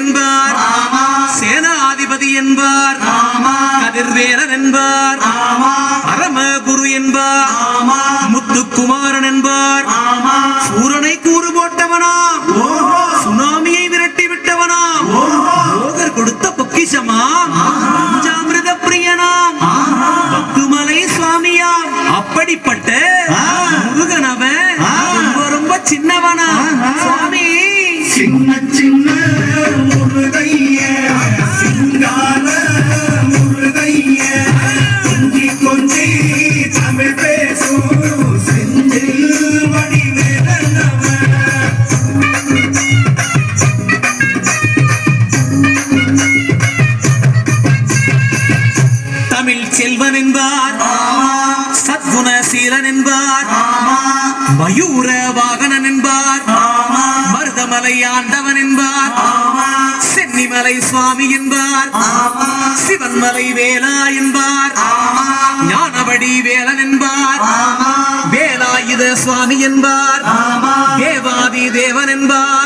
என்பார், சேனாதிபதி என்பார், கதிர்வேலன் என்பார், பரமகுரு என்பார், முத்துக்குமாரன் என்பார், சூரனை கூறு போட்டவனாம், சுனாமியை விரட்டி விட்டவனாம், போகர் கொடுத்த பொக்கிஷமாம், பஞ்சாமிர்த பிரியனாம், பத்துமலை சுவாமியாம். அப்படிப்பட்ட முருகனவன் ரொம்ப ரொம்ப சின்னவனா சுவாமி. சின்ன சின்ன முருகைய சிங்கார முருகைய கொஞ்சி கொஞ்சி தமிழ் பேசும் செந்தில் வடிவேலனவன். தமிழ் செல்வன் என்பார், சத்குணசீலன் என்பார், மயூர வாகனன் என்பார், மருதமலை ஆண்டவன் என்பார், சென்னிமலை சுவாமி என்பார், சிவன்மலை வேலா என்பார், ஞானவடி வேலன் என்பார், வேலாயுத சுவாமி என்பார், தேவாதி தேவன் என்பார்,